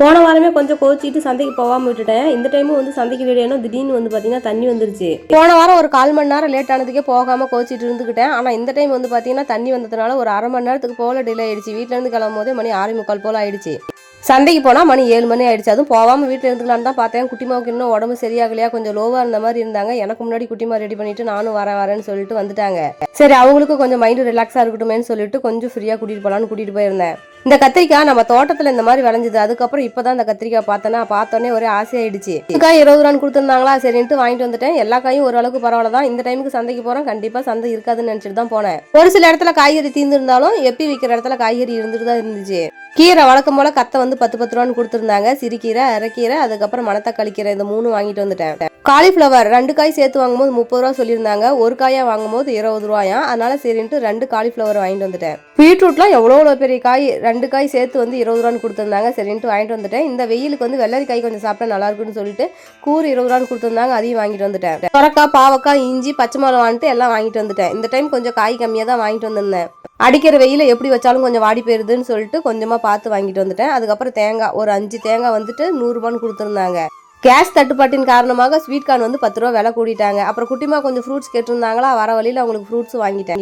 போன வாரமே கொஞ்சம் கோச்சிட்டு சந்தைக்கு போகாமல் விட்டுட்டேன். இந்த டைமும் வந்து சந்தைக்கு ரெடியானோ திடீர்னு வந்து பார்த்தீங்கன்னா தண்ணி வந்துருச்சு. போன வாரம் ஒரு 1/4 மணி நேரம் லேட் ஆனதுக்கே போகாமல் கோச்சிட்டு இருந்துக்கிட்டேன். ஆனால் இந்த டைம் வந்து பார்த்தீங்கன்னா தண்ணி வந்ததுனால ஒரு 1/2 மணி நேரத்துக்கு போல டிலே ஆயிடுச்சு. வீட்டிலேருந்து கிளம்பும் போதே மணி 6:45 போல ஆயிடுச்சு. சந்தைக்கு போனால் மணி 7 மணி ஆயிடுச்சு. அதுவும் போகாமல் வீட்டில் இருந்துக்கலான்னு தான் பார்த்தேன். குட்டிமாவுக்கு இன்னும் உடம்பு சரியாகலையா, கொஞ்சம் லோவாக இருந்த மாதிரி இருந்தாங்க. எனக்கு முன்னாடி குட்டிமா ரெடி பண்ணிட்டு நானும் வரேன்னு சொல்லிட்டு வந்துட்டாங்க. சரி, அவங்களுக்கும் கொஞ்சம் மைண்டு ரிலாக்ஸாக இருக்கட்டுமேன்னு சொல்லிட்டு கொஞ்சம் ஃப்ரீயாக கூட்டிகிட்டு போகலான்னு கூட்டிகிட்டு போயிருந்தேன். இந்த கத்திரிக்காய் நம்ம தோட்டத்தில் இந்த மாதிரி விளைஞ்சது. அதுக்கப்புறம் இப்போதான் இந்த கத்திரிக்காய் பார்த்தோன்னே ஒரே ஆசையாயிடுச்சு. காய் 20 ரூபான்னு கொடுத்துருந்தாங்களா, சரின்ட்டு வாங்கிட்டு வந்துட்டேன். எல்லா காயும் ஓரளவுக்கு பரவாயில்ல தான். இந்த டைமுக்கு சந்தைக்கு போகிறோம், கண்டிப்பாக சந்தை இருக்காதுன்னு நினச்சிட்டு தான் போனேன். ஒரு சில இடத்துல காய்கறி தீர்ந்துருந்தாலும் எப்பி விற்கிற இடத்துல காய்கறி இருந்துட்டு தான் இருந்துச்சு. கீரை வழக்கம் போல கத்தை வந்து 10 ரூபான்னு கொடுத்துருந்தாங்க. சிறுகீரை, அரைக்கீரை, அதுக்கப்புறம் மணத்தக்காளி கீரை, இந்த 3 வாங்கிட்டு வந்துட்டேன். காலிஃப்ளவர் 2 காய் சேர்த்து வாங்கும்போது 30 ரூபா சொல்லியிருந்தாங்க. ஒரு காயா வாங்கும்போது 20 ரூபாயா. அதனால சரின்ட்டு 2 காலிஃப்ளவர் வாங்கிட்டு வந்துட்டேன். பீட்ரூட்லாம் எவ்வளோ பெரிய காய், 2 காய் சேர்த்து வந்து 20 ரூபான்னு கொடுத்துருந்தாங்க. சரின்ட்டு வாங்கிட்டு வந்துட்டேன். இந்த வெயிலுக்கு வந்து வெள்ளரி காய் கொஞ்சம் சாப்பிட்டா நல்லா இருக்குன்னு சொல்லிட்டு கூறு 20 ரூபான்னு கொடுத்துருந்தாங்க. அதையும் வாங்கிட்டு வந்துட்டேன். சொரக்காய், பாவக்காய், இஞ்சி, பச்சை மிளகா வாங்கிட்டு எல்லாம் வாங்கிட்டு வந்துட்டேன். இந்த டைம் கொஞ்சம் காய் கம்மியாக தான் வாங்கிட்டு வந்திருந்தேன். அடிக்கிற வெயில எப்படி வச்சாலும் கொஞ்சம் வாடி போயிருதுன்னு சொல்லிட்டு கொஞ்சமாக பார்த்து வாங்கிட்டு வந்துட்டேன். அதுக்கப்புறம் தேங்காய் ஒரு 5 தேங்காய் வந்துட்டு 100 ரூபான்னு கொடுத்துருந்தாங்க. கேஸ் தட்டுப்பாட்டின் காரணமாக ஸ்வீட் கார்ன் வந்து 10 ரூபா விலை கூட்டிட்டாங்க. அப்புறம் குட்டிமா கொஞ்சம் ஃப்ரூட்ஸ் கேட்டிருந்தாங்களா, வர வழியில் அவங்களுக்கு ஃப்ரூட்ஸ் வாங்கிட்டேன்.